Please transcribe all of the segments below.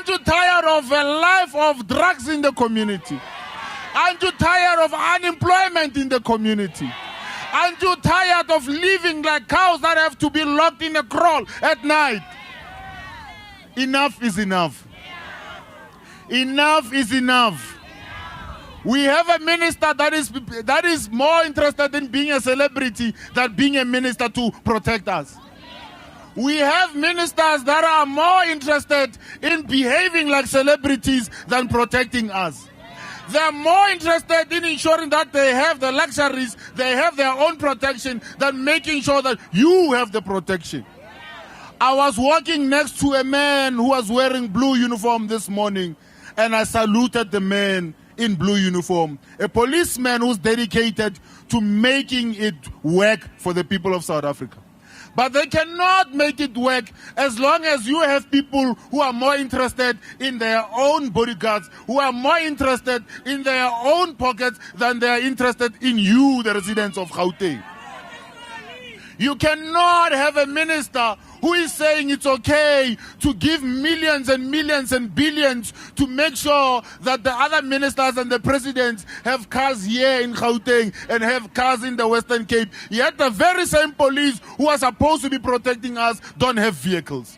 Aren't you tired of a life of drugs in the community? Aren't you tired of unemployment in the community? Aren't you tired of living like cows that have to be locked in a kraal at night? Enough is enough. Enough is enough. We have a minister that is more interested in being a celebrity than being a minister to protect us. We have ministers that are more interested in behaving like celebrities than protecting us. They're more interested in ensuring that they have the luxuries, they have their own protection, than making sure that you have the protection. I was walking next to a man who was wearing blue uniform this morning, and I saluted the man in blue uniform, a policeman who's dedicated to making it work for the people of South Africa. But they cannot make it work as long as you have people who are more interested in their own bodyguards, who are more interested in their own pockets than they are interested in you, the residents of Gauteng. You cannot have a minister who is saying it's okay to give millions and millions and billions to make sure that the other ministers and the presidents have cars here in Gauteng and have cars in the Western Cape. Yet the very same police who are supposed to be protecting us don't have vehicles.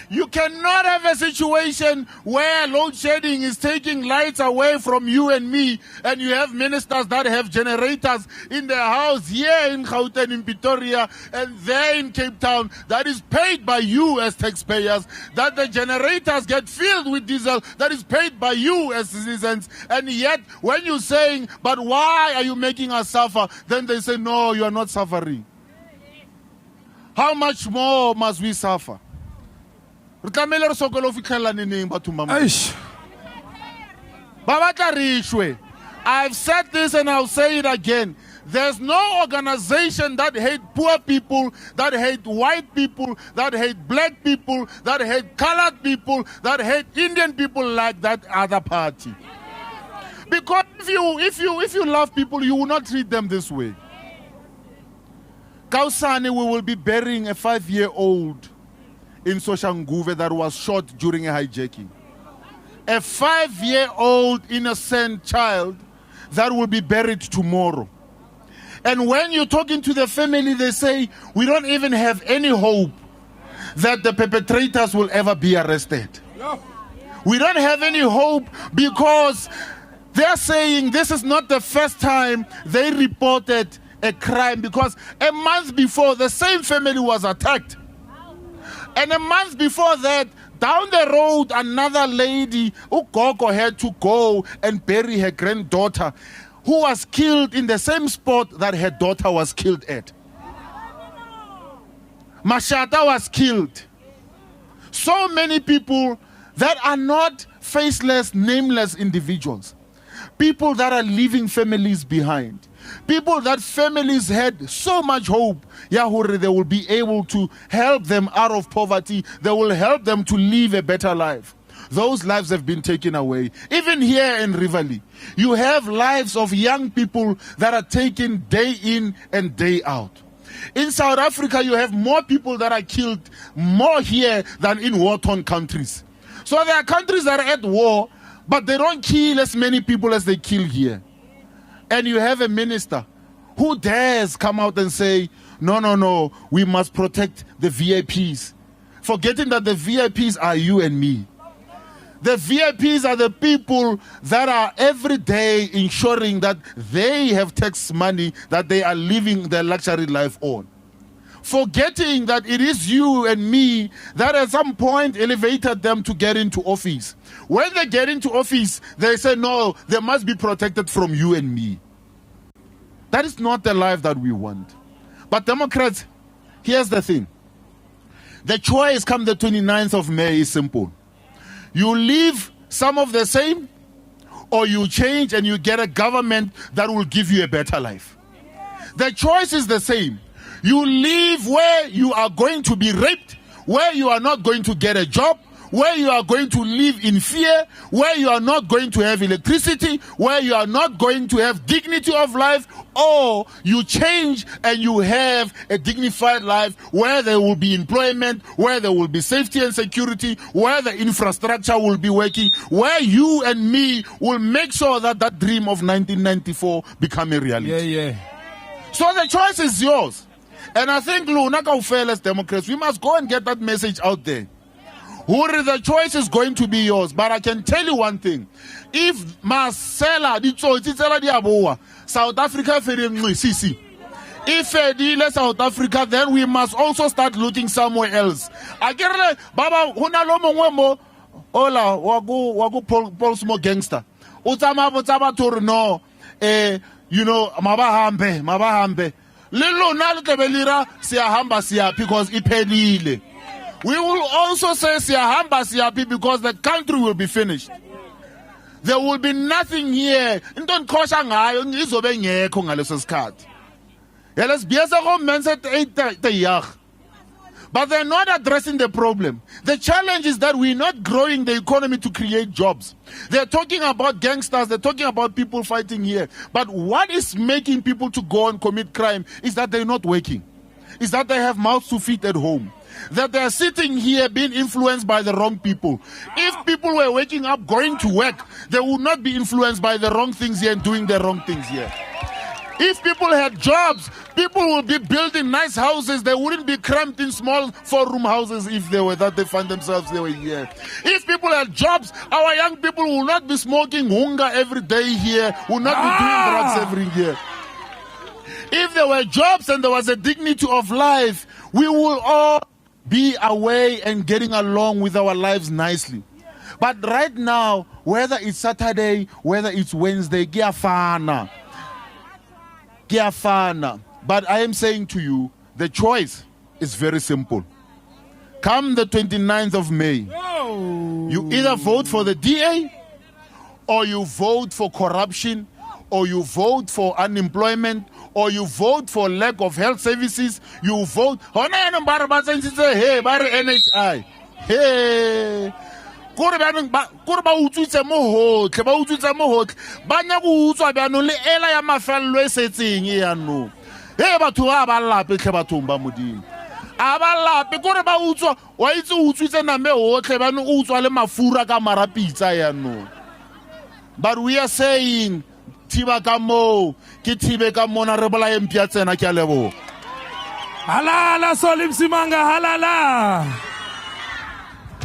You cannot have a situation where load shedding is taking lights away from you and me, and you have ministers that have generators in their house here in Gauteng, in Pretoria, and there in Cape Town that is paid by you as taxpayers, that the generators get filled with diesel that is paid by you as citizens, and yet when you're saying, but why are you making us suffer? Then they say, no, you are not suffering. How much more must we suffer? I've said this and I'll say it again. There's no organization that hate poor people, that hate white people, that hate black people, that hate colored people, that hate Indian people like that other party. Because if you love people, you will not treat them this way. Kausane, we will be burying a 5-year-old in Soshanguve that was shot during a hijacking. A 5-year-old innocent child that will be buried tomorrow. And when you're talking to the family, they say, we don't even have any hope that the perpetrators will ever be arrested. No. We don't have any hope because they're saying this is not the first time they reported a crime, because a month before, the same family was attacked. And a month before that, down the road, another lady, Ugogo, had to go and bury her granddaughter, who was killed in the same spot that her daughter was killed at. Mashata was killed. So many people that are not faceless, nameless individuals. People that are leaving families behind. People that families had so much hope, Yahweh, they will be able to help them out of poverty. They will help them to live a better life. Those lives have been taken away. Even here in Rivali, you have lives of young people that are taken day in and day out. In South Africa, you have more people that are killed more here than in war-torn countries. So there are countries that are at war, but they don't kill as many people as they kill here. And you have a minister who dares come out and say, no, we must protect the VIPs. Forgetting that the VIPs are you and me. The VIPs are the people that are every day ensuring that they have tax money that they are living their luxury life on. Forgetting that it is you and me that at some point elevated them to get into office. When they get into office, they say, no, they must be protected from you and me. That is not the life that we want. But Democrats, here's the thing. The choice come the 29th of May is simple. You leave some of the same, or you change and you get a government that will give you a better life. The choice is the same. You live where you are going to be raped, where you are not going to get a job, where you are going to live in fear, where you are not going to have electricity, where you are not going to have dignity of life, or you change and you have a dignified life where there will be employment, where there will be safety and security, where the infrastructure will be working, where you and me will make sure that that dream of 1994 become a reality. So the choice is yours. And I think, Luna Kaufel as Democrats, we must go and get that message out there. The choice is going to be yours. But I can tell you one thing. If Marcela, South Africa, if South Africa, then we must also start looking somewhere else. Baba, Ola, Paul Small gangster. No, you know, Mabahambe. Lilo nalukebelira siyahamba siyapi because iphelile. We will also say siyahamba siyapi because the country will be finished. There will be nothing here. Into nkosha ngayo izobe ngekho ngaleso sikhathi. Lesibiyesa ko mense te. But they're not addressing the problem. The challenge is that we're not growing the economy to create jobs. They're talking about gangsters, they're talking about people fighting here. But what is making people to go and commit crime is that they're not working. Is that they have mouths to feed at home. That they're sitting here being influenced by the wrong people. If people were waking up, going to work, they would not be influenced by the wrong things here and doing the wrong things here. If people had jobs, people would be building nice houses. They wouldn't be cramped in small 4-room houses if they were that they find themselves they were here. If people had jobs, our young people will not be smoking hunga every day here, will not be doing drugs every year. If there were jobs and there was a dignity of life, we will all be away and getting along with our lives nicely. But right now, whether it's Saturday, whether it's Wednesday, Giafana. But I am saying to you, the choice is very simple. Come the 29th of May, you either vote for the DA, or you vote for corruption, or you vote for unemployment, or you vote for lack of health services, you vote. Hey, NHI. Hey. Kore ba utswitse mo hotle ba utswitse mo hotle ba nya go utswa bano le ela ya mafello e setseng ya no he batho ba lape tle bathong ba modimo a ba lape kore ba utswa wa itse utswitse name hotle bano utswa le mafura ka marapitsa ya no. But we are saying thiba ka mo ke thibe ka mona re bola empia tsena ke a lebo halala Msimanga halala.